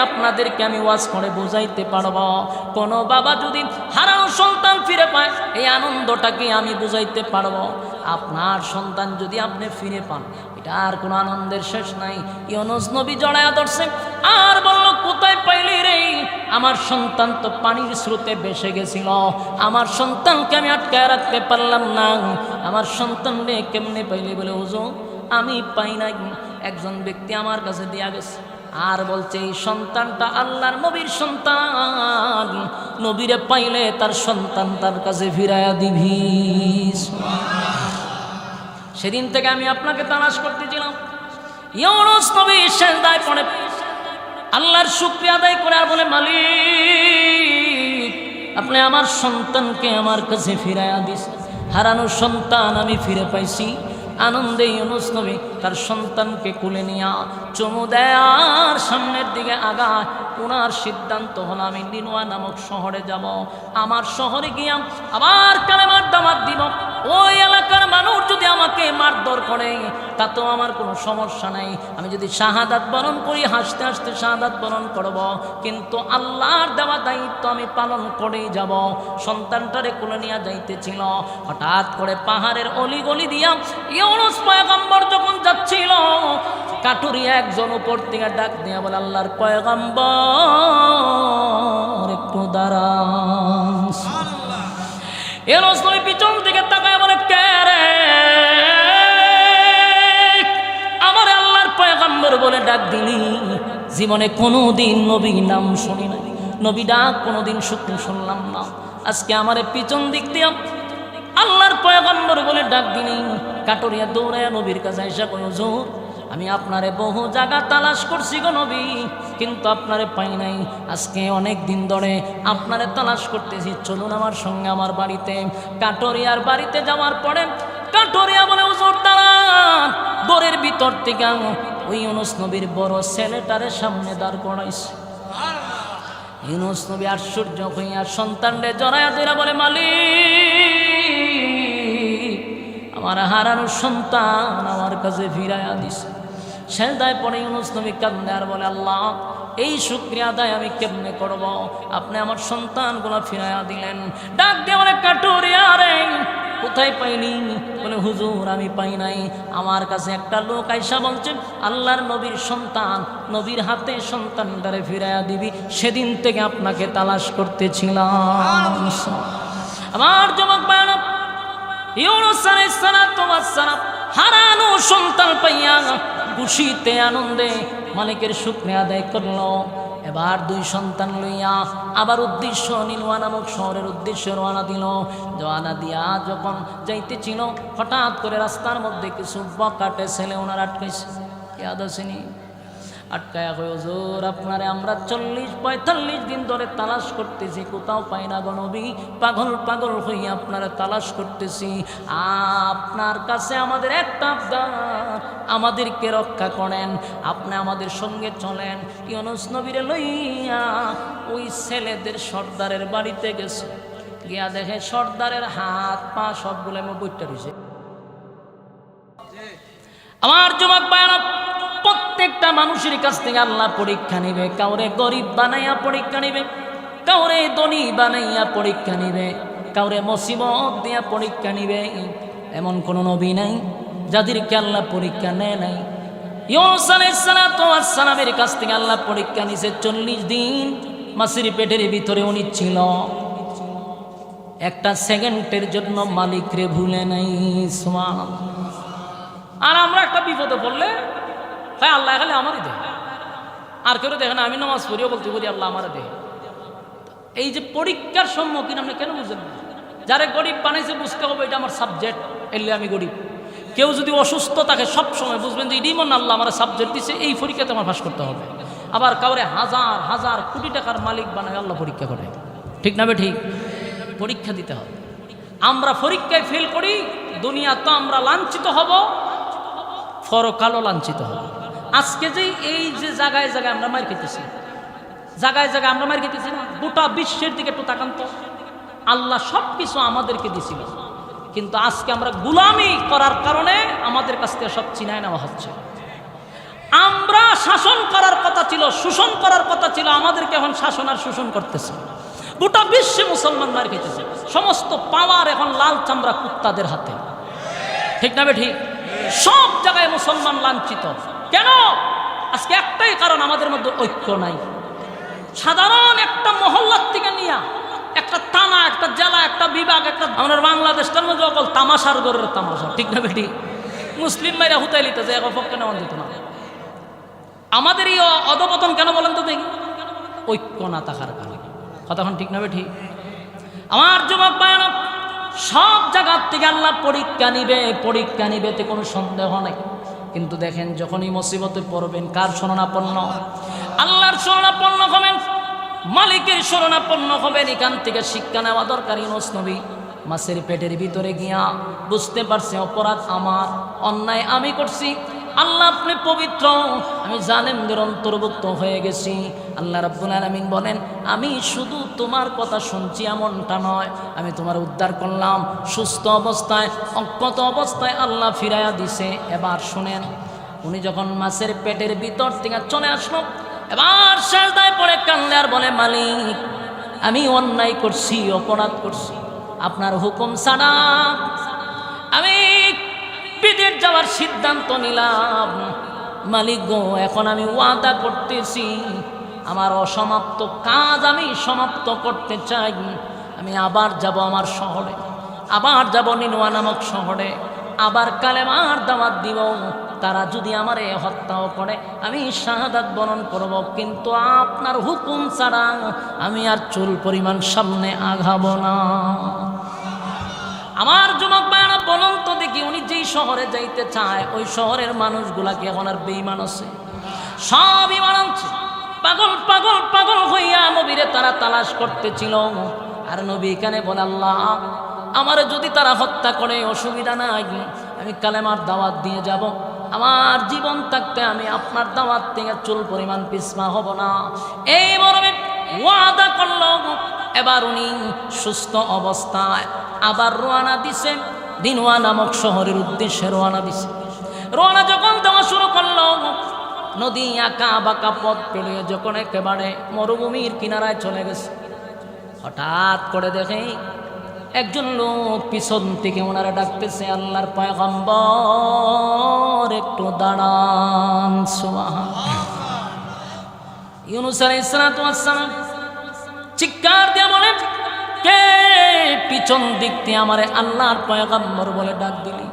আপনাদেরকে আমি ওয়াজ করে বোঝাইতে পারবো। কোনো বাবা যদি হারানো সন্তান ফিরে পায় এই আনন্দটাকে আমি বুঝাইতে পারবো। আপনার সন্তান যদি আপনি ফিরে পান এটার কোনো আনন্দের শেষ নাই। ইউনূস নবী জড়ায়া ধরছে আর বলল, কোথায় পাইলি রে? আমার সন্তান তো পানির স্রোতে ভেসে গেছিল, আমার সন্তানকে আমি আটকায় রাখতে পারলাম না, আমার সন্তান রে কেমনে পাইলি? বলে, হুজুর আমি পাই নাই, একজন ব্যক্তি আমার কাছে দিয়া গেছে। আর বলছে এই সন্তানটা আল্লাহর নবীর সন্তান, নবীরে পাইলে তার সন্তান তার কাছে ফিরাইয়া দিবি। সেদিন থেকে আমি আপনাকে তালাশ করতেছিলাম। ইউনূস নবী সিজদায় পড়ে আল্লাহর শুকরিয়া আদায় করে আর বলে, মালিক আপনি আমার সন্তানকে আমার কাছে ফিরাইয়া দিস, হারানো সন্তান আমি ফিরে পাইছি। আনন্দে ইউনূস নবী তার সন্তানকে কুলে নিয়া চুমু দেয় আর সামনের দিকে আগায়। ওনার সিদ্ধান্ত হলো আমি নিনুয়া নামক শহরে যাব, আমার শহরে গিয়া আবার কালেমার দাওয়াত দিব। ওই এলাকার মানুষ যদি আমাকে মারধর করে তাতেও আমার কোনো সমস্যা নাই, আমি যদি শাহাদাত বরণ করি হাসতে হাসতে শাহাদাত বরণ করব, কিন্তু আল্লাহর দেওয়া দায়িত্ব আমি পালন করেই যাব। সন্তানটারে কোলে নিয়ে যাইতেছিল, হঠাৎ করে পাহাড়ের অলিগলি দিয়া ইউনূস পয়গম্বর যখন যাচ্ছিল, কাঠুরিয়া একজন উপর থেকে ডাক দিয়া বলে, আল্লাহর পয়গম্বর একটু দাঁড়ান। ইউনূস নবী পিছন থেকে তাকায় বলে, কে রে? আমার আল্লাহর পয়গম্বর বলে ডাক দিলি? জীবনে কোনোদিন নবী নাম শুনি নাই, নবী ডাক কোনোদিন শুনলাম না, আজকে আমারে পিছন দিক দিয়া আল্লাহর পয়গম্বর বলে ডাক দিলি। কাটুরিয়া দৌড়ায় নবীর কাছে আইসা কই, হুজুর আমি আপনারে বহু জায়গা তালাশ করছি গো নবী, কিন্তু আপনারে পাই নাই। আজকে অনেক দিন ধরে আপনারে তালাশ করতেছি, চলুন আমার সঙ্গে আমার বাড়িতে। কাটুরিয়ার বাড়িতে যাওয়ার পরে কাটুরিয়া বলে, হুজুর দাঁড়ান। দরের ভিতর থেকে ওই ইউনূস নবীর বড় ছেলেটারে সামনে দাঁড় করাইছে। ইউনূস নবী আশ্চর্য হইয়া সন্তানরে জড়াইয়া ধরে বলে, মালিক আমার হারানো সন্তান আমার কাছে ফিরাইয়া দিছে। সেজদায় পড়ে ইউনূস নবী কান্দে আর বলে, আল্লাহ এই শুকরিয়া আদায় আমি কেমনে করব? আপনি আমার সন্তানগুলো ফিরাইয়া দিলেন। ডাক দিয়ে বলে, কাটুরিয়া রে কোথায় পাইনি? বলে, হুজুর আমি পাই নাই, আমার কাছে একটা লোক আইসা বলছে আল্লাহর নবীর সন্তান, নবীর হাতে সন্তানটারে ফিরাইয়া দিবি, সেদিন থেকে আপনাকে তালাশ করতেছিলাম। আমার যুবক ভাইরা, ইউনূস আলাইহিস সালাতু ওয়াস সালাম হারানো সন্তান পাইয়া খুশিতে আনন্দে মালিকের শুকরিয়া আদায় করলো। এবার দুই সন্তান লইয়া আবার উদ্দেশ্য নিনুয়া নামক শহরের উদ্দেশ্যে রওনা দিল। রওনা দিয়া যখন যাইতেছিল, হঠাৎ করে রাস্তার মধ্যে কিছু বকাটে ছেলে ওনার আটকাইছে। ইয়াদ আসেনি? আটকায়া কই, হুজুর আপনারে আমরা 40-45 দিন ধরে তালাশ করতেছি, কোথাও পাই না গো নবী, পাগল পাগল হইয়া আপনারা তালাশ করতেছি। আপনার কাছে আমাদের একটা আবদার, আমাদেরকে রক্ষা করেন, আপনি আমাদের সঙ্গে চলেন। ইউনূস নবীরে লইয়া ওই ছেলেদের সর্দারের বাড়িতে গেছে। গিয়া দেখে সর্দারের হাত পা সবগুলো বইটা রয়েছে। আমার যুবক ভাইরা, প্রত্যেকটা মানুষের কাছ থেকে আল্লাহ পরীক্ষা নিবে। কাউরে গরিব বানাইয়া পরীক্ষা নিবে, কাউরে ধনী বানাইয়া পরীক্ষা নিবে, কাউরে মুসিবত দিয়া পরীক্ষা নিবে। এমন কোন নবী নাই যাদেরকে আল্লাহ পরীক্ষা নেয় নাই। ইউনূস আলাইহিস সালাতু ওয়াস সালামের কাছ থেকে আল্লাহ পরীক্ষা নিছে। 40 দিন মাছের পেটের ভিতরে উনি ছিল, একটা সেকেন্ডের জন্য মালিকরে ভুলে নাই। সুবহানাল্লাহ। আর আমরা একটা বিপদে পড়লে হ্যাঁ আল্লাহ খালি আমারই দেয়, আর কেউ দেখে না। আমি নামাজ পড়িও বলতে বলি আল্লাহ আমার দেয়। এই যে পরীক্ষার সম্মুখীন আপনি কেন বুঝেন না? যারা গরিব বানাইছে বুঝতে হবে এটা আমার সাবজেক্ট, এলে আমি গরিব। কেউ যদি অসুস্থ থাকে সবসময় বুঝবেন যে এটাই মনে আল্লাহ আমার সাবজেক্ট দিচ্ছে, এই পরীক্ষাতে আমার পাস করতে হবে। আবার কাউরে হাজার হাজার কোটি টাকার মালিক বানায় আল্লাহ পরীক্ষা করে, ঠিক না? ঠিক পরীক্ষা দিতে হবে। আমরা পরীক্ষায় ফেল করি, দুনিয়া তো আমরা লাঞ্ছিত হব, পরকালও লাঞ্ছিত হব। আজকে যে এই যে জায়গায় জায়গায় আমরা মার খেতেছি, জায়গায় জায়গায় আমরা মার খেতেছি না, গোটা বিশ্বের দিকে একটু তাকান তো। আল্লাহ সব কিছু আমাদেরকে দিয়েছিল, কিন্তু আজকে আমরা গুলামি করার কারণে আমাদের কাছ থেকে সব চিনায় নেওয়া হচ্ছে। আমরা শাসন করার কথা ছিল, শোষণ করার কথা ছিল, আমাদেরকে এখন শাসন আর শোষণ করতেছে। গোটা বিশ্বে মুসলমান মার খেতেছে, সমস্ত পাওয়ার এখন লাল চামড়া কুত্তাদের হাতে, ঠিক না ঠিক? সব জায়গায় মুসলমান লাঞ্ছিত। কেন? আজকে একটাই কারণ, আমাদের মধ্যে ঐক্য নাই। সাধারণ একটা মহল্লার থেকে নিয়ে একটা থানা, একটা জেলা, একটা বিভাগ, একটা আমাদের বাংলাদেশটার মধ্যে অকল তামাশার গরের তামাশা, ঠিক না বেটি? মুসলিম ভাইরা হুতাই লিতেছে, এক পক্ষে নেওয়া যেত না। আমাদের এই অধপতন কেন বলেন তো দেখি? ঐক্য না থাকার কারণে। কতক্ষণ ঠিক না বেটি? আমার যুবক ভাইরা, সব জায়গার থেকে আল্লাহ পরীক্ষা নিবে, এতে কোনো সন্দেহ নেই। কিন্তু দেখেন, যখনই মুসিবতে পড়বেন, কার শরণাপন্ন? আল্লাহর শরণাপন্ন হবেন, মালিকের শরণাপন্ন হবেন। এখান থেকে শিক্ষা নেওয়া দরকার। ইউনূস নবী মাছের পেটের ভিতরে গিয়া বুঝতে পারছে অপরাধ আমার, অন্যায় আমি করছি। আল্লাহ আপনি পবিত্র, আমি জালেমদের অন্তর্ভুক্ত হয়ে গেছি। আল্লাহ রাব্বুল আলামিন বলেন, আমি শুধু তোমার কথা শুনছি এমনটা নয়, আমি তোমার উদ্ধার করলাম। সুস্থ অবস্থায়, অক্ষত অবস্থায় আল্লাহ ফিরাইয়া দিছে। এবার শুনেন, উনি যখন মাছের পেটের ভিতর থেকে চলে আসলো, এবার সিজদায় পড়ে কাঁদলে আর বলে, মালিক আমি অন্যায় করছি, অপরাধ করছি, আপনার হুকুম ছাড়া আমি বিদেশ যাওয়ার সিদ্ধান্ত নিলাম। মালিক গো, এখন আমি ওয়াদা করতেছি, আমার অসমাপ্ত কাজ আমি সমাপ্ত করতে চাই। আমি আবার যাব আমার শহরে, আবার যাব নিনুয়া নামক শহরে, আবার কালেমার দাওয়াত দিব। তারা যদি আমারে হত্যাও করে, আমি শাহাদাত বরণ করব, কিন্তু আপনার হুকুম ছাড়া আমি আর চুল পরিমাণ সামনে আগাবো না। আমার যুবক ভাইরা, বলুন তো দেখি, উনি যেই শহরে যাইতে চায়, ওই শহরের মানুষগুলাকে এখন আর বেঈমান আছে? সব ঈমান আনছে। পাগল পাগল পাগল হইয়া নবীরে তারা তালাশ করতেছিল। আর নবী এখানে বলে, আল্লাহ আমারে যদি তারা হত্যা করে অসুবিধা নাই, আমি কালেমার দাওয়াত দিয়ে যাব। আমার জীবন থাকতে আমি আপনার দাওয়াত থেকে চুল পরিমাণ পিছপা হব না। এই মর্মে ওয়াদা করল। এবার উনি সুস্থ অবস্থায় আবার রওনা দিছে, দিনওয়া নামক শহরের উদ্দেশ্যে রওনা দিছে। রওনা যখন দেওয়া শুরু করলো, নদী আঁকা বাঁকা পথ পেরিয়ে যখন একেবারে মরুভূমির কিনারায় চলে গেছে, হঠাৎ করে দেখে একজন লোক পিছন থেকে ওনারা ডাকতেছে, আল্লাহর পয়গম্বর একটু দাঁড়ান। সুবহানাল্লাহ। ইউনূস আলাইহিস সালাতু ওয়াস সালাম চিৎকার দিয়ে বলে, কে পিছন দিক দিয়ে আমারে আল্লাহর পয়গম্বর বলে ডাক দিলি?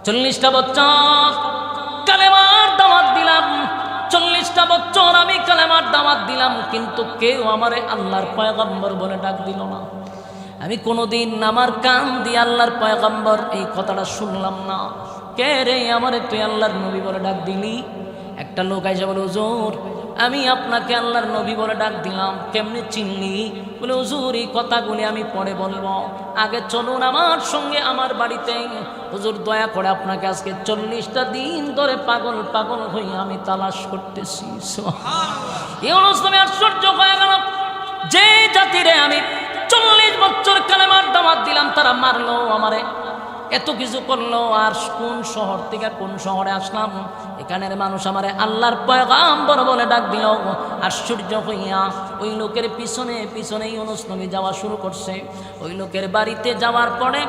40টা বছর কালেমার দাওয়াত দিলাম, 40টা বছর আমি কালেমার দাওয়াত দিলাম, কিন্তু কেউ আমারে আল্লাহর পয়গম্বর বলে ডাক দিল না। আমি কোনোদিন আমার কান দিয়ে আল্লাহর পয়গম্বর এই কথাটা শুনলাম না। কে রে আমারে তুই আল্লাহর নবী বলে ডাক দিলি? একটা লোক আইসা বলে, হুজুর আমি আপনাকে আল্লাহর নবী বলে ডাক দিলাম, কেমনে চিনলি? বলে, হুজুর এই কথাগুলি আমি পরে বলবো, আগে চলুন আমার সঙ্গে আমার বাড়িতে। হুজুর দয়া করে আপনাকে আজকে 40টা দিন ধরে পাগল পাগল হয়ে আমি তালাশ করতেছি। ইউনূস নবী আশ্চর্য হয়ে গেল, যে জাতিরে আমি 40 বছর কালেমার দাওয়াত দিলাম, তারা মারলো আমারে, এত কিছু করলো, আর কোন শহর থেকে কোন শহরে আসলাম, এখানের মানুষ আমারে আল্লাহর পয়গম্বর বলে ডাক দিল। আশ্চর্য হইয়া ওই লোকের পিছনে পিছনে ইউনূস নবী যাওয়া শুরু করছে। ওই লোকের বাড়িতে যাওয়ার পরে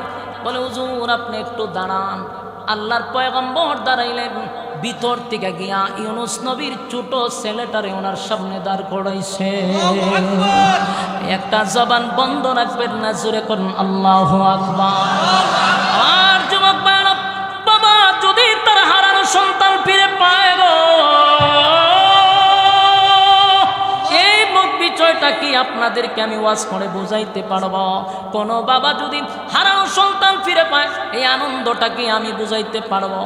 বলে, হুজুর আপনি একটু দাঁড়ান। আল্লাহর পয়গম্বর দাঁড়াইলেন, ভিতর থেকে গিয়া ইউনূস নবীর ছোট ছেলেটারে ওনার সামনে দাঁড় করাইছে। একটা জবান বন্ধ রাখবেন না, জোরে করুন আল্লাহু আকবার। আর যুবক ভাইরা, বাবা যদি তার হারানো সন্তান ফিরে পায় গো, এই বিষয়টা কি আপনাদেরকে আমি ওয়াজ করে বোঝাইতে পারবো? কোন বাবা যদি হারানো সন্তান ফিরে পায়, এই আনন্দটা কি আমি বুঝাইতে পারবো?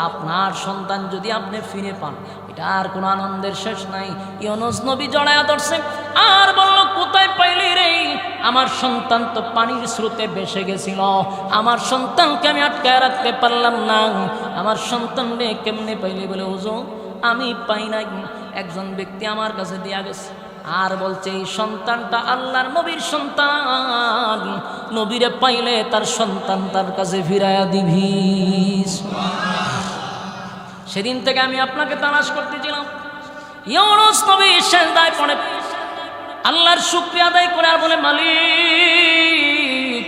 আপনার সন্তান যদি আপনি ফিরে পান, এটা আর কোনো আনন্দের শেষ নাই। ইউনূস নবী জড়ায়া ধরছে আর বলল, কোথায় পাইলি রে? আমার সন্তান তো পানির স্রোতে ভেসে গেছিল, আমার সন্তানকে আমি আটকায় রাখতে পারলাম না, আমার সন্তান রে কেমনে পাইলি? বলে, হুজুর আমি পাই নাই, একজন ব্যক্তি আমার কাছে দিয়া গেছে। আর বলছে, এই সন্তানটা আল্লাহর নবীর সন্তান, নবীরে পাইলে তার সন্তান তার কাছে ফিরাইয়া দিবি। সেদিন থেকে আমি আপনাকে তালাশ করতেছিলাম। ইউনুস নবী সিজদায় পড়ে আল্লাহর শুকরিয়া আদায় করে আর বলে, মালিক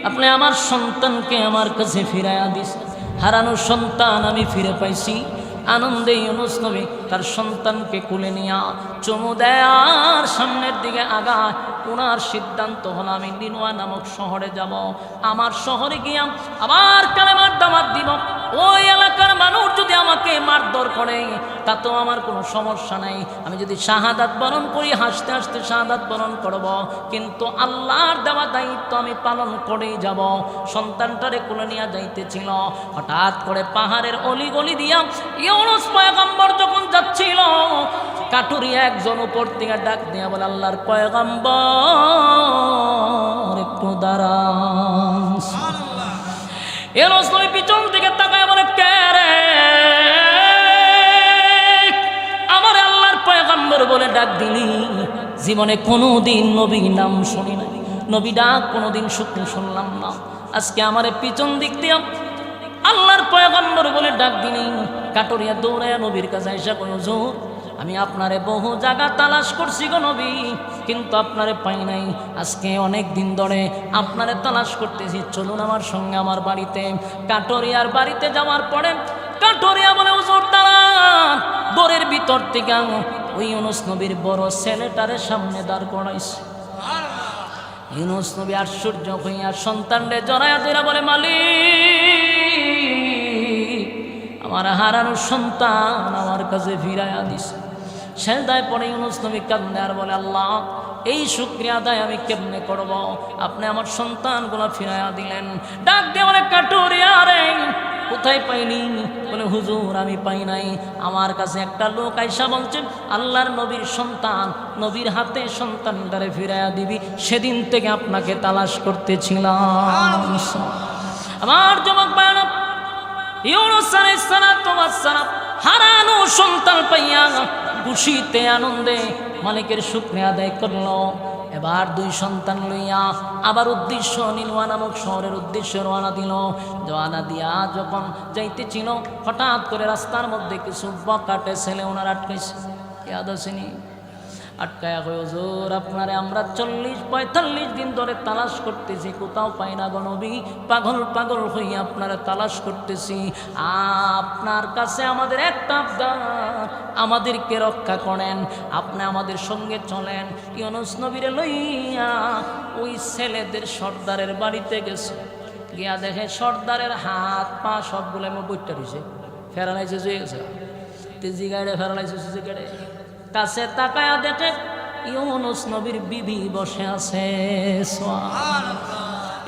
আপনি আমার সন্তানকে আমার কাছে ফিরাইয়া দিয়েছেন। হারানো সন্তান আমি ফিরে পাইছি। আনন্দে ইউনুস নবী তার সন্তানকে কুলে নিয়া চুমু দেয় আর সামনের দিকে আগায়। ওনার সিদ্ধান্ত হলো আমি নিনুয়া নামক শহরে যাব। আমার শহরে গিয়া আবার কালেমার দাওয়াত দিব। ওই এলাকার মানুষ যদি আমাকে মারধর করে তাতেও আমার কোনো সমস্যা নাই। আমি যদি শাহাদাত বরণ করি হাসতে হাসতে শাহাদাত বরণ করব, কিন্তু আল্লাহর দেওয়া দায়িত্ব আমি পালন করেই যাব। সন্তানটারে কোলে নিয়ে যাইতেছিল, হঠাৎ করে পাহাড়ের অলিগলি দিয়া ইউনুস পয়গম্বর যখন যাচ্ছিল, কাঠুরিয়া একজন উপর থেকে ডাক দিয়া বলে, আল্লাহর পয়গম্বর একটু দাঁড়ান। ইউনুস নবী পিছন থেকে তাকায় বলে, কে রে? আমার আল্লাহর পয়গম্বর বলে ডাক দিলি। জীবনে কোনোদিন নবী নাম শুনি নাই, নবী ডাক কোনোদিন শুনলাম না। আজকে আমার পিছন দিক দিয়া আল্লাহর পয়গম্বর বলে ডাক দিলি। কাটুরিয়া দৌড়ায় নবীর কাছে এসে কই, হুজুর আমি আপনারে বহু জায়গা তালাশ করছি গো নবী, কিন্তু আপনারে পাই নাই। আজকে অনেক দিন ধরে আপনারে তালাশ করতেছি, চলুন আমার সঙ্গে আমার বাড়িতে। কাটুরিয়ার বাড়িতে যাওয়ার পরে কাটুরিয়া বলে, হুজুর দাঁড়ান। দরের ভিতর থেকে ওই ইউনুস নবীর বড় ছেলেটারে সামনে দাঁড় করাইছে। ইউনুস নবী আশ্চর্য হইয়া সন্তানরে জড়াইয়া ধরে বলে, মালিক আমার হারানো সন্তান আমার কাছে ফিরাইয়া দিছে। সেজদায় পড়ে ইউনুস নবী কান্দে আর বলে, আল্লাহ এই শুকরিয়া আদায় আমি কেমনে করব? আপনি আমার সন্তানগুলো ফিরাইয়া দিলেন। ডাক দিয়ে বলে, কাটুরিয়া রে কোথায় পাইনি? বলে, হুজুর আমি পাই নাই। আমার কাছে একটা লোক আইসা বলছে আল্লাহর নবীর সন্তান, নবীর হাতে সন্তানটারে ফিরাইয়া দিবি। সেদিন থেকে আপনাকে তালাশ করতেছিলাম। আমার যুবক ভাইরা, ইউনুস আলাইহিস সালাতু ওয়াস সালাম হারানো সন্তান পাইয়া খুশিতে আনন্দে মালিকের শুকরিয়া আদায় করলো। এবার দুই সন্তান লইয়া আবার উদ্দেশ্য নিনুয়া নামক শহরের উদ্দেশ্যে রওনা দিল। রওনা দিয়া যখন যাইতেছিল, হঠাৎ করে রাস্তার মধ্যে কিছু বকাটে ছেলে ওনার আটকাইছে। ইয়াদ আসেনি? আটকায়া কই, হুজুর আপনারে আমরা 40-45 দিন ধরে তালাশ করতেছি, কোথাও পাই না গো নবী। পাগল পাগল হইয়া আপনারা তালাশ করতেছি। আপনার কাছে আমাদের একটা আবদার, আমাদেরকে রক্ষা করেন, আপনি আমাদের সঙ্গে চলেন। ইউনুস নবীরে লইয়া ওই ছেলেদের সর্দারের বাড়িতে গেছে। গিয়া দেখে সর্দারের হাত পা সবগুলো বইটা রয়েছে, ফেরালাইসিস হয়ে গেছে। তেজি গাড়ি ফেরালাইসিস গাড়ি কাছে তাকায়া দেখে ইউনুস নবীর বিবি বসে আছে।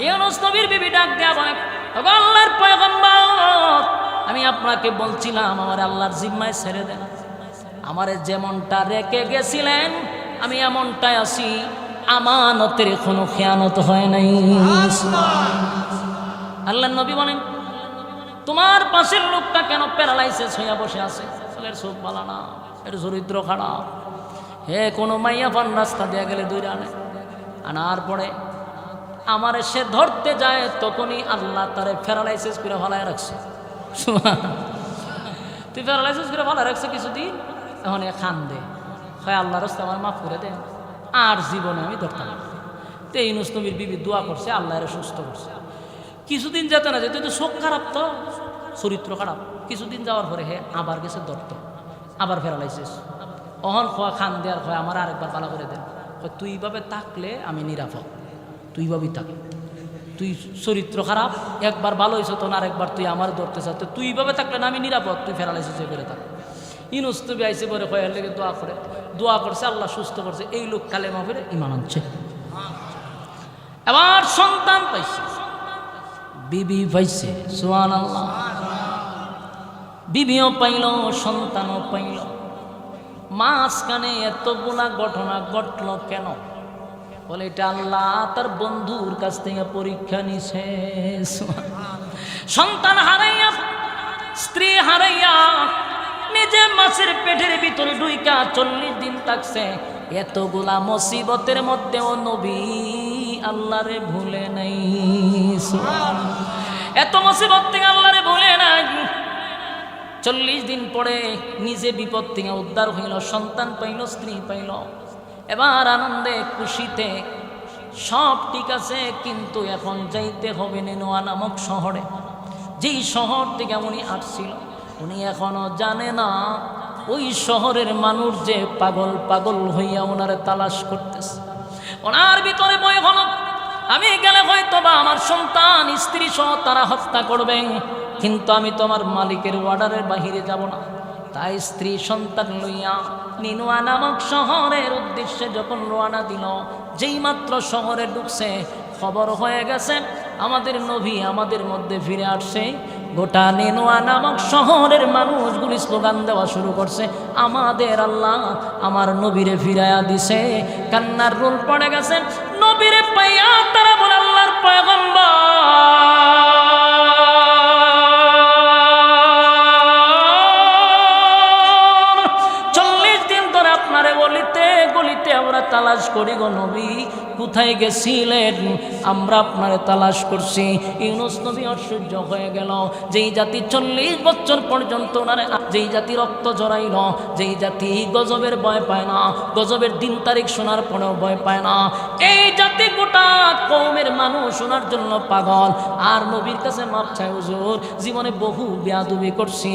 ইউনুস নবীর বিবি ডাক দেয়া বলে, আল্লাহর পয়গম্বর আমি আপনাকে বলছিলাম আমার আল্লাহর জিম্মায় ছেড়ে দেন। আমারে যেমনটা রেখে গেছিলেন আমি এমনটাই আছি, আমানতের কোনো খেয়ানত হয় নাই। আল্লাহর নবী বলেন, তোমার পাশের লোকটা কেন প্যারালাইসিস হইয়া বসে আছে? চোখ ভালো না, এর চরিত্র খারাপ। হে কোনো মাইয়া পান রাস্তা দিয়ে গেলে দুই আনে, আনার পরে আমার সে ধরতে যায় তখনই আল্লাহ তারে প্যারালাইসিস করে ভালায় রাখছে। তুই প্যারালাইসিস করে ভালো রাখছে কিছুদিন, এখন এ খান দে হয় আল্লাহ রাস্তা আমার মাফ করে দেন, আর জীবনে আমি ধরতাম। তো ইউনুস নবীর বিবি দোয়া করছে, আল্লাহ এর সুস্থ করছে। কিছুদিন যেতে না যেতে তো চোখ খারাপ, তো চরিত্র খারাপ। কিছুদিন যাওয়ার পরে হে আবার গেছে ধরত, আবার প্যারালাইসিস। অহন খোয়া খান দেওয়ার হয় আমার আরেকবার ভালো করে দেন। তুই এইভাবে থাকলে আমি নিরাপদ, তুই ভাবি থাক। তুই চরিত্র খারাপ, একবার ভালো হয়েছ তো আরেকবার তুই আমার ধরতে চাস, তুই এইভাবে থাকলে না আমি নিরাপদ, তুই প্যারালাইসিস হয়ে করে থাক। ইউনুস নবী আইসে পরে কয়ার লেগে দোয়া করছে, আল্লাহ সুস্থ করছে। এই লোক কালেমা পড়ে ঈমান আনছে। এবার সন্তান পাইছে, বিবি পাইছে, সুবহানাল্লাহ। বিবিও পাইল, সন্তানও পাইল। মাঝখানে এতগুলা ঘটনা ঘটল কেন? বলে এটা আল্লাহ তার বন্ধুর কাছ থেকে পরীক্ষা নিছে। সন্তান হারাইয়া, স্ত্রী হারাইয়া, নিজে মাছের পেটের ভিতরে ঢুইকা 40 দিন থাকছে। এতগুলা মুসিবতের মধ্যেও নবী আল্লাহরে ভুলে নাই। এত মুসিবত থেকে আল্লাহরে ভুলে নাই। 40 দিন পরে নিজে বিপদ থেকে উদ্ধার হইল, সন্তান পাইল, স্ত্রী পাইল। এবার আনন্দে খুশিতে সব ঠিক আছে, কিন্তু এখন যাইতে হবে নেনোয়া নামক শহরে। যেই শহর থেকে উনি আসছিল, উনি এখনো জানে না ওই শহরের মানুষ যে পাগল পাগল হইয়া ওনারে তালাশ করতেছে। ওনার ভিতরে ভয় হলো, আমি গেলে হয়তো বা আমার সন্তান স্ত্রী সহ তারা হত্যা করবে, কিন্তু আমি তো আমার মালিকের অর্ডারের বাহিরে যাব না। তাই স্ত্রী সন্তান লইয়া নিনোয়া নামক শহরের উদ্দেশ্যে যখন রওনা দিল, যেই মাত্র শহরে ঢুকছে, খবর হয়ে গেছে আমাদের নবী আমাদের মধ্যে ফিরে আসছে। গোটা নিনোয়া নামক শহরের মানুষগুলি স্লোগান দেওয়া শুরু করছে, আমাদের আল্লাহ আমার নবীরে ফিরাইয়া দিছে। কান্নার রোল পড়ে গেছে। নবীরে পাইয়া তারা বলে, আল্লাহর পয়গম্বর, 40 দিন ধরে আপনারে গলিতে গলিতে আমরা তালাশ করি গো নবী, কোথায় গেছিলেন? আমরা আপনারে তালাশ করছি। ইউনূস নবী আশ্চর্য হয়ে গেল। যেই জাতি 40 বছর পর্যন্ত ওনারে, যেই জাতি রক্ত জড়াইল, যেই জাতি গজবের ভয় পায় না, গজবের দিন তারিখ শোনার পরেও ভয় পায় না, এই জাতি গোটা কওমের মানুষ ওনার জন্য পাগল। আর নবীর কাছে মাপ চাই, হুজুর জীবনে বহু বেয়াদবি করছি,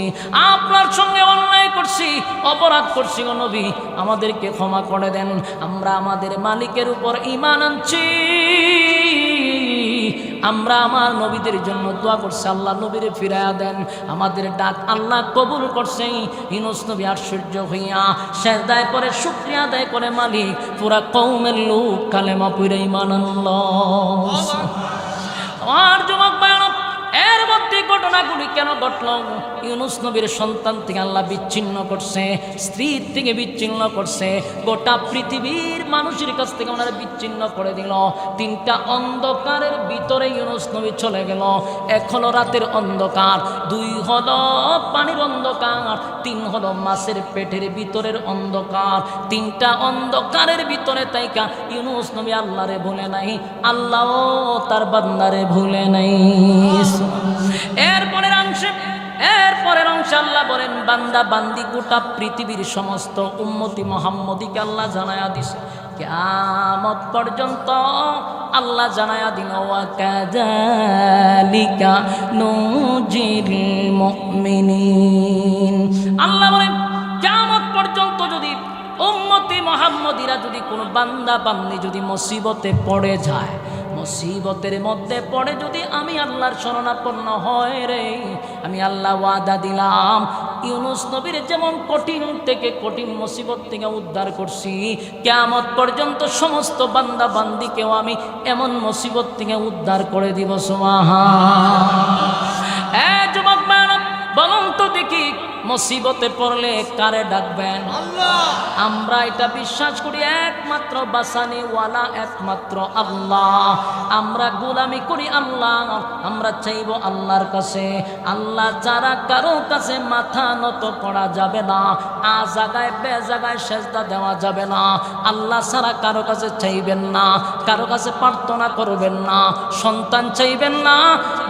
আপনার সঙ্গে অন্যায় করছি, অপরাধ করছি গো নবী, আমাদেরকে ক্ষমা করে দেন। আমরা আমাদের মালিকের উপর ঈমান আনছি, আমরা আমার নবীদের জন্য দোয়া করছি, আল্লাহ নবীরে ফিরাইয়া দেন। আমাদের ডাক আল্লাহ কবুল করছে। ইউনূস নবী আশ্চর্য হইয়া সেজদায় পড়ে শুকরিয়া আদায় করে মালিক, পুরা কওমের লোক কালেমা পড়ে ঈমান আনলো। আমার যুবক ভাইরা, এর মধ্যে ঘটনাগুলি কেন ঘটল? ইউনূস নবীর সন্তান থেকে আল্লাহ বিচ্ছিন্ন করছে, স্ত্রীর থেকে বিচ্ছিন্ন করছে, গোটা পৃথিবীর মানুষের কাছ থেকে ওনারা বিচ্ছিন্ন করে দিল। 3টা অন্ধকারের ভিতরে ইউনূস নবী চলে গেল। 1 হলো রাতের অন্ধকার, 2 হলো পানির অন্ধকার, 3 হলো মাছের পেটের ভিতরের অন্ধকার। 3টা অন্ধকারের ভিতরে তাইকা ইউনূস নবী আল্লাহরে ভুলে নাই, আল্লাহও তার বান্দারে ভুলে নাই। এরপরের অংশে আল্লাহ বলেন, বান্দা বান্দি গোটা পৃথিবীর সমস্ত উম্মতি মুহাম্মদীকে আল্লাহ জানায়া দিছে, কিয়ামত পর্যন্ত আল্লাহ জানায়া দিল, ওয়া কাযালিকা নুজিল মুমিনিন। আল্লাহ বলেন, কিয়ামত পর্যন্ত যদি উম্মতি মুহাম্মদীরা যদি কোনো বান্দা বান্দি যদি মুসিবতে পড়ে যায়, মুসিবতের মধ্যে পড়ে যদি আমি আল্লাহর শরণাপন্ন হয় রে, আমি আল্লাহ ওয়াদা দিলাম, ইউনূস নবীর যেমন কঠিন থেকে কঠিন মুসিবত থেকে উদ্ধার করছি, কিয়ামত পর্যন্ত সমস্ত বান্দা বান্দিকেও আমি এমন মুসিবত থেকে উদ্ধার করে দিব। সুবহানাল্লাহ। যুবক ভাইরা, বলুন তো দেখি, মুসিবতে পড়লে কারে ডাকবেন? আমরা এটা বিশ্বাস করি একমাত্র বাসানিওয়ালা একমাত্র আল্লাহ। আমরা গোলামি করি আল্লাহ, আমরা চাইব আল্লাহর কাছে। আল্লাহ ছাড়া কারো কাছে মাথা নত করা যাবে না, আ জায়গায় বে জায়গায় সেজদা দেওয়া যাবে না। আল্লাহ ছাড়া কারো কাছে চাইবেন না, কারো কাছে প্রার্থনা করবেন না, সন্তান চাইবেন না।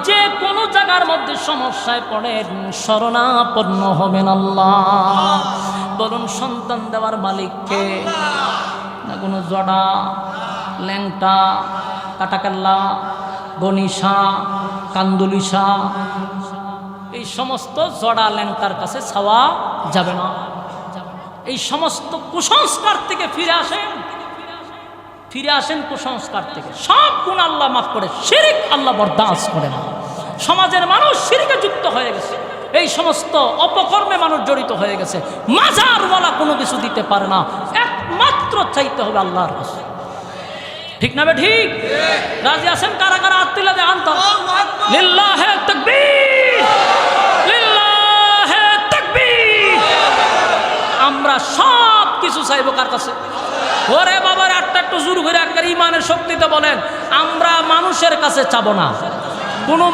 যে কোনো জায়গার মধ্যে সমস্যায় পড়েন, শরণাপন্ন হবেন আল্লাহ। বলুন, সন্তান দেওয়ার মালিককে? না কোনো জড়া, ল্যাংটা, কাটাকাল্লা, গনিশা, কান্দুলিশা, এই সমস্ত জড়া ল্যাংটার কাছে ছাওয়া যাবে না। এই সমস্ত কুসংস্কার থেকে ফিরে আসেন, ফিরে আসেন কুসংস্কার থেকে। সব গুণ আল্লাহ মাফ করে, শিরক আল্লাহ বরদাস্ত করে না। সমাজের মানুষ শিরকে যুক্ত হয়ে গেছে, এই সমস্ত অপকর্মে মানুষ জড়িত হয়ে গেছে। মাজারওয়ালা কোনো কিছু দিতে পারে না, একমাত্র চাইতে হবে আল্লাহর কাছে। ঠিক না? ঠিক রাজি আছেন? কারা কারা আত্মিলা দেখান তো? লিল্লাহে তাকবীর, লিল্লাহে তাকবীর। আমরা সব কিছু চাইবো কার কাছে? ওরে বাবার, একটু জোর করে একবার ইমানের শক্তিতে বলেন, আমরা মানুষের কাছে চাবো না। কোনো